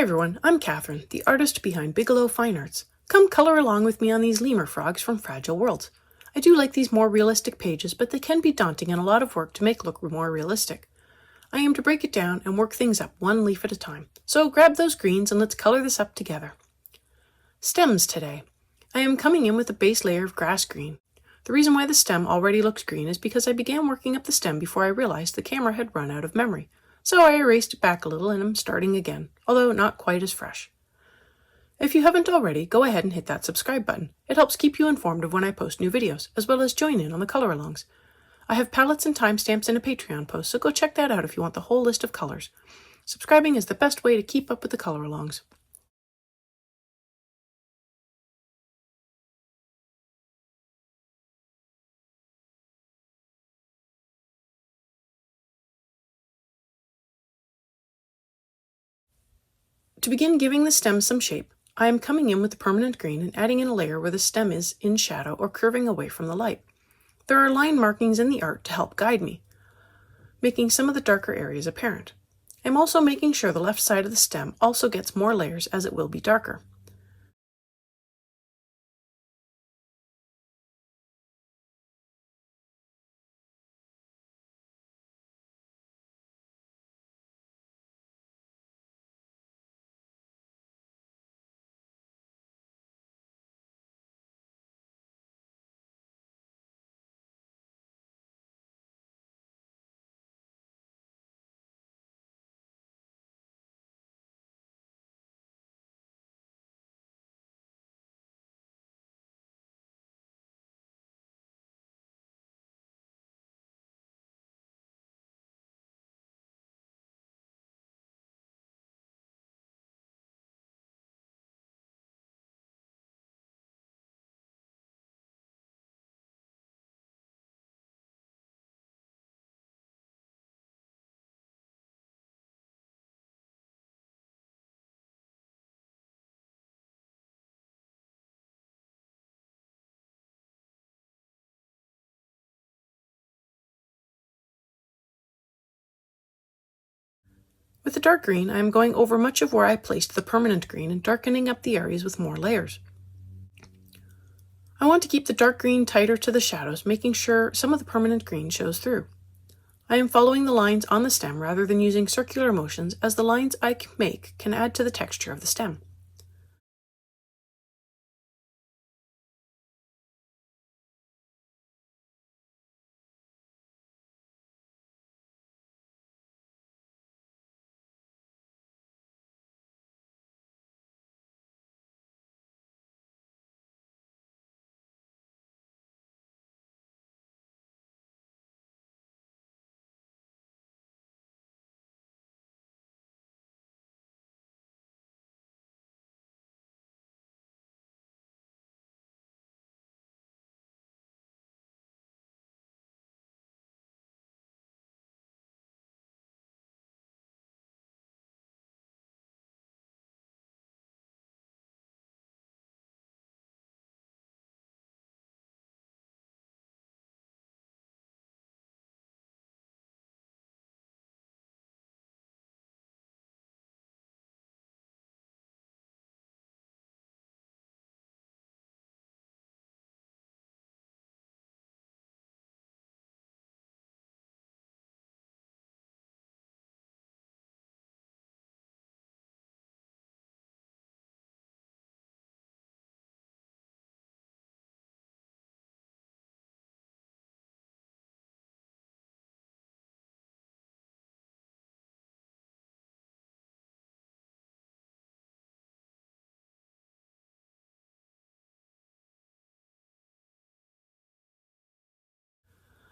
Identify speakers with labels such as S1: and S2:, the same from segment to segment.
S1: everyone, I'm Catherine, the artist behind Bigelow Fine Arts. Come color along with me on these lemur frogs from Fragile Worlds. I do like these more realistic pages, but they can be daunting and a lot of work to make look more realistic. I aim to break it down and work things up one leaf at a time. So grab those greens and let's color this up together. Stems today. I am coming in with a base layer of grass green. The reason why the stem already looks green is because I began working up the stem before I realized the camera had run out of memory. So I erased it back a little and I'm starting again, although not quite as fresh. If you haven't already, go ahead and hit that subscribe button. It helps keep you informed of when I post new videos, as well as join in on the color-alongs. I have palettes and timestamps in a Patreon post, so go check that out if you want the whole list of colors. Subscribing is the best way to keep up with the color-alongs. To begin giving the stem some shape, I am coming in with the permanent green and adding in a layer where the stem is in shadow or curving away from the light. There are line markings in the art to help guide me, making some of the darker areas apparent. I'm also making sure the left side of the stem also gets more layers as it will be darker. With the dark green, I am going over much of where I placed the permanent green and darkening up the areas with more layers. I want to keep the dark green tighter to the shadows, making sure some of the permanent green shows through. I am following the lines on the stem rather than using circular motions, as the lines I make can add to the texture of the stem.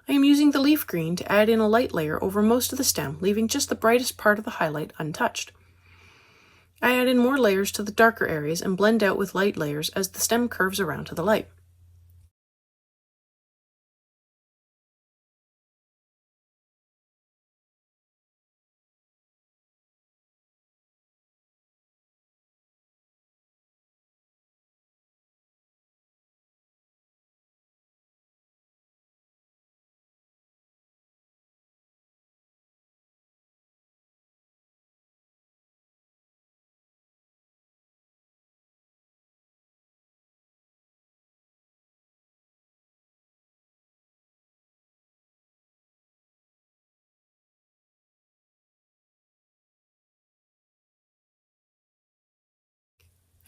S1: I am using the leaf green to add in a light layer over most of the stem, leaving just the brightest part of the highlight untouched. I add in more layers to the darker areas and blend out with light layers as the stem curves around to the light.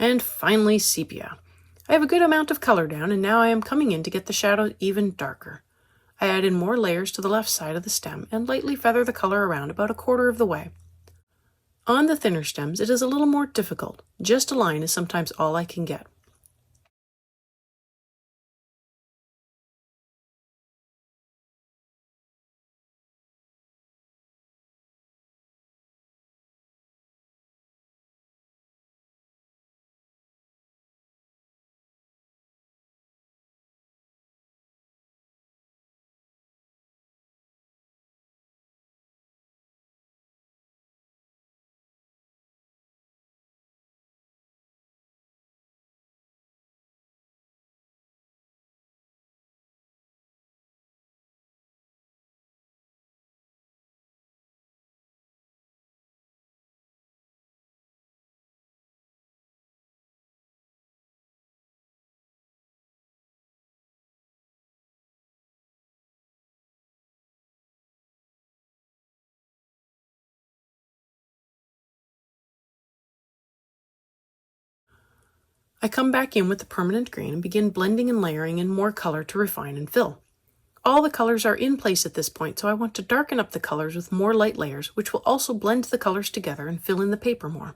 S1: And finally, sepia. I have a good amount of color down, and now I am coming in to get the shadow even darker. I add in more layers to the left side of the stem and lightly feather the color around about a quarter of the way. On the thinner stems, it is a little more difficult. Just a line is sometimes all I can get. I come back in with the permanent green and begin blending and layering in more color to refine and fill. All the colors are in place at this point, so I want to darken up the colors with more light layers, which will also blend the colors together and fill in the paper more.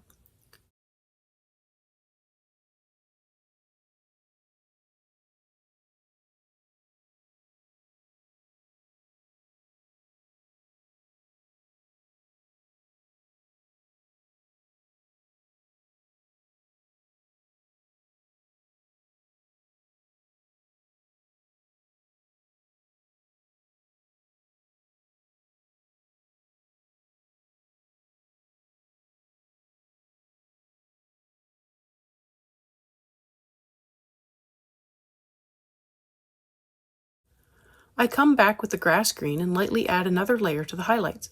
S1: I come back with the grass green and lightly add another layer to the highlights.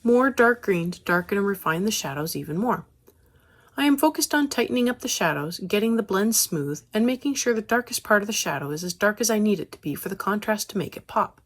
S1: More dark green to darken and refine the shadows even more. I am focused on tightening up the shadows, getting the blend smooth, and making sure the darkest part of the shadow is as dark as I need it to be for the contrast to make it pop.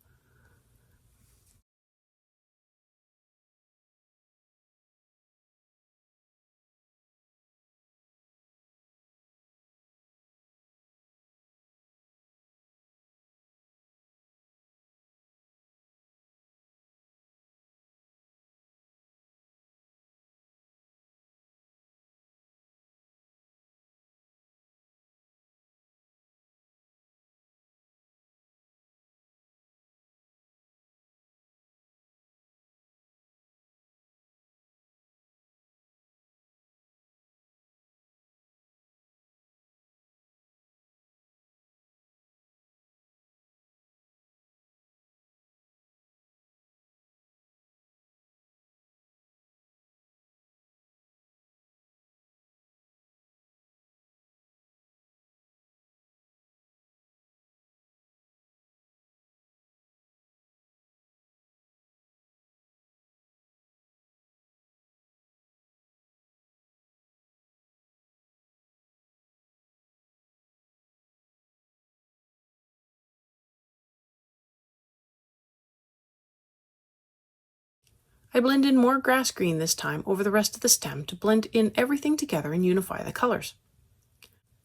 S1: I blend in more grass green this time over the rest of the stem to blend in everything together and unify the colors.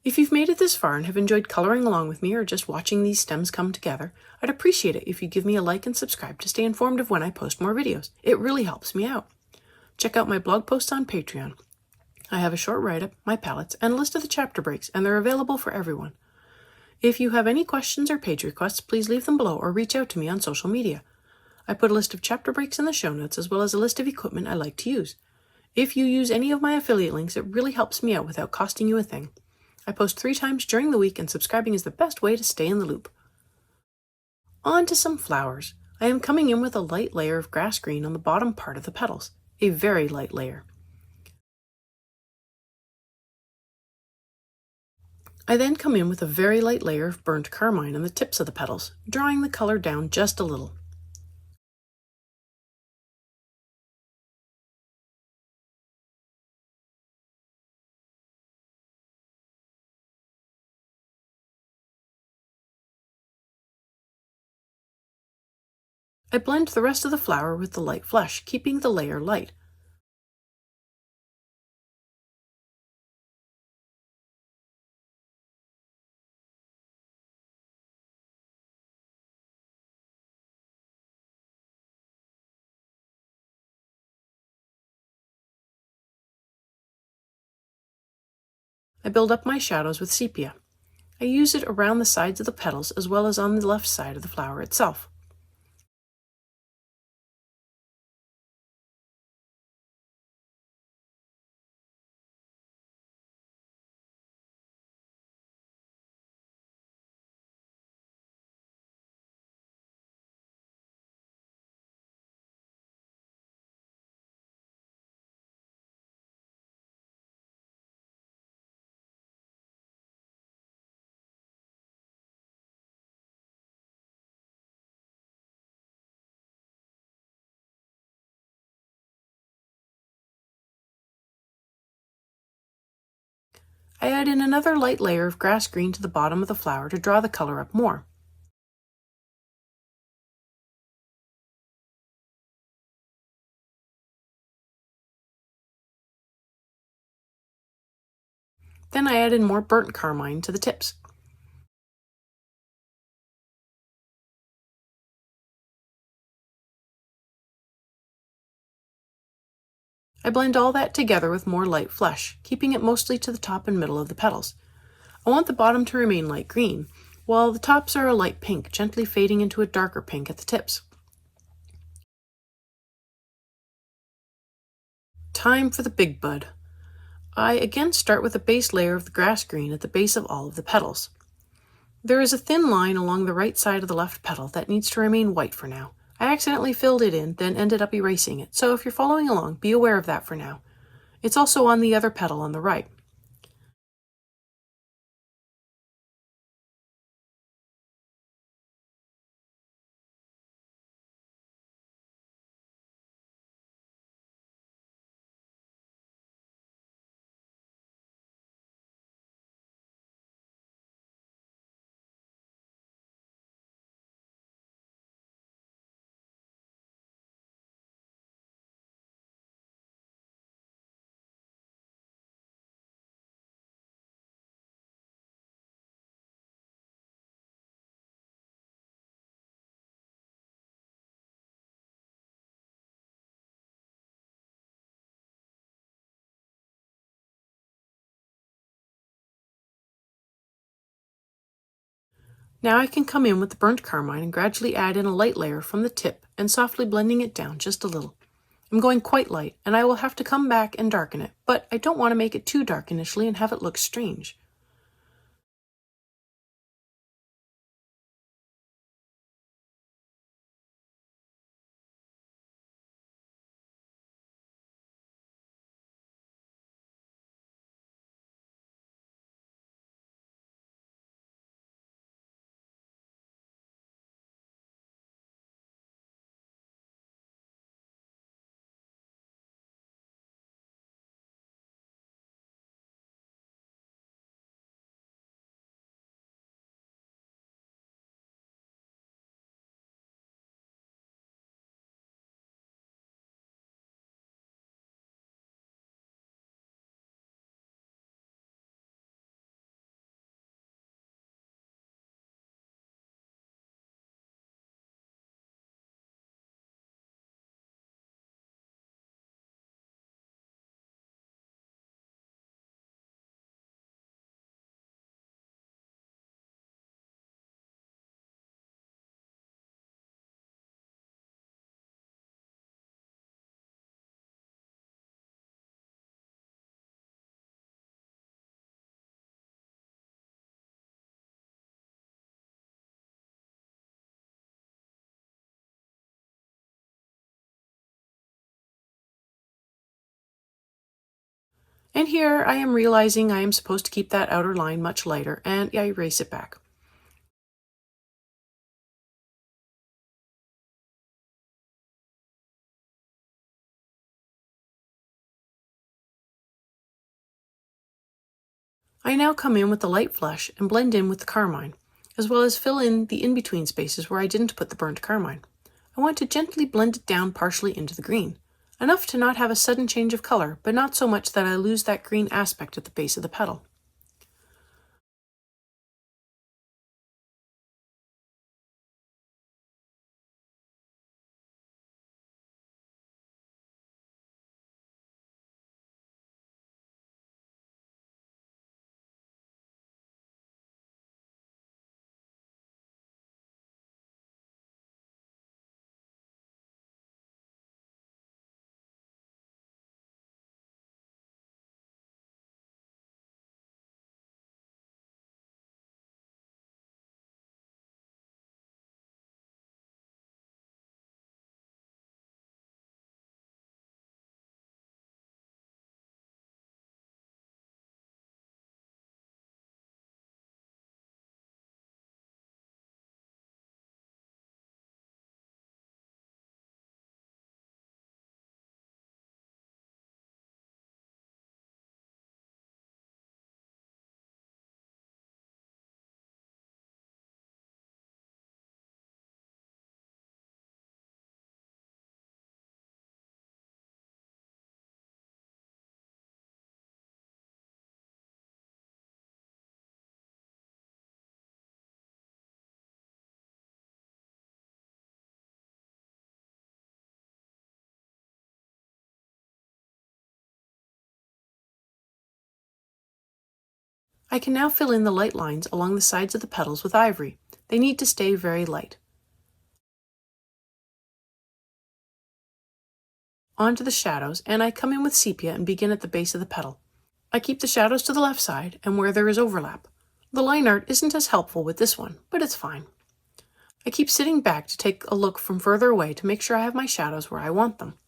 S1: If you've made it this far and have enjoyed coloring along with me or just watching these stems come together, I'd appreciate it if you give me a like and subscribe to stay informed of when I post more videos. It really helps me out. Check out my blog posts on Patreon. I have a short write-up, my palettes, and a list of the chapter breaks, and they're available for everyone. If you have any questions or page requests, please leave them below or reach out to me on social media. I put a list of chapter breaks in the show notes as well as a list of equipment I like to use. If you use any of my affiliate links, it really helps me out without costing you a thing. I post 3 times during the week, and subscribing is the best way to stay in the loop. On to some flowers. I am coming in with a light layer of grass green on the bottom part of the petals, a very light layer. I then come in with a very light layer of burnt carmine on the tips of the petals, drawing the color down just a little. I blend the rest of the flower with the light flush, keeping the layer light. I build up my shadows with sepia. I use it around the sides of the petals as well as on the left side of the flower itself. I add in another light layer of grass green to the bottom of the flower to draw the color up more. Then I add in more burnt carmine to the tips. I blend all that together with more light flush, keeping it mostly to the top and middle of the petals. I want the bottom to remain light green, while the tops are a light pink, gently fading into a darker pink at the tips. Time for the big bud. I again start with a base layer of the grass green at the base of all of the petals. There is a thin line along the right side of the left petal that needs to remain white for now. I accidentally filled it in, then ended up erasing it, so if you're following along, be aware of that for now. It's also on the other petal on the right. Now I can come in with the burnt carmine and gradually add in a light layer from the tip and softly blending it down just a little. I'm going quite light, and I will have to come back and darken it, but I don't want to make it too dark initially and have it look strange. And here I am realizing I am supposed to keep that outer line much lighter, and I erase it back. I now come in with the light flush and blend in with the carmine, as well as fill in the in-between spaces where I didn't put the burnt carmine. I want to gently blend it down partially into the green, enough to not have a sudden change of color, but not so much that I lose that green aspect at the base of the petal. I can now fill in the light lines along the sides of the petals with ivory. They need to stay very light. On to the shadows, and I come in with sepia and begin at the base of the petal. I keep the shadows to the left side and where there is overlap. The line art isn't as helpful with this one, but it's fine. I keep sitting back to take a look from further away to make sure I have my shadows where I want them.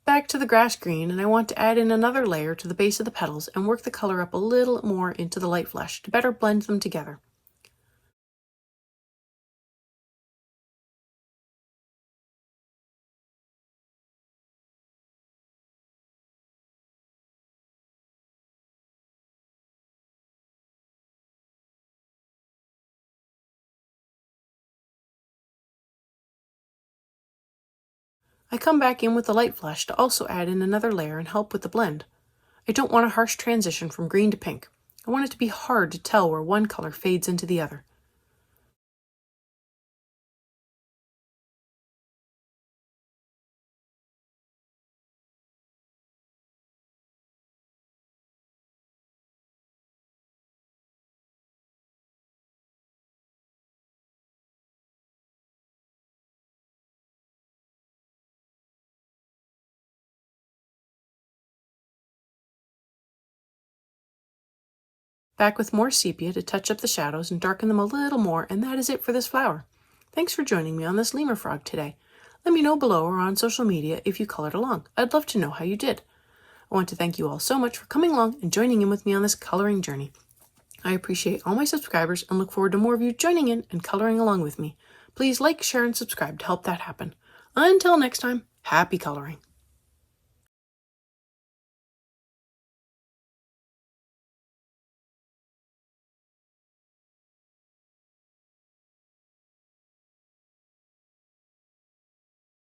S1: Back to the grass green, and I want to add in another layer to the base of the petals and work the color up a little more into the light flesh to better blend them together. I come back in with the light flesh to also add in another layer and help with the blend. I don't want a harsh transition from green to pink. I want it to be hard to tell where one color fades into the other. back with more sepia to touch up the shadows and darken them a little more, and that is it for this flower. Thanks for joining me on this lemur frog today. Let me know below or on social media if you colored along. I'd love to know how you did. I want to thank you all so much for coming along and joining in with me on this coloring journey. I appreciate all my subscribers and look forward to more of you joining in and coloring along with me. Please like, share, and subscribe to help that happen. Until next time, happy coloring.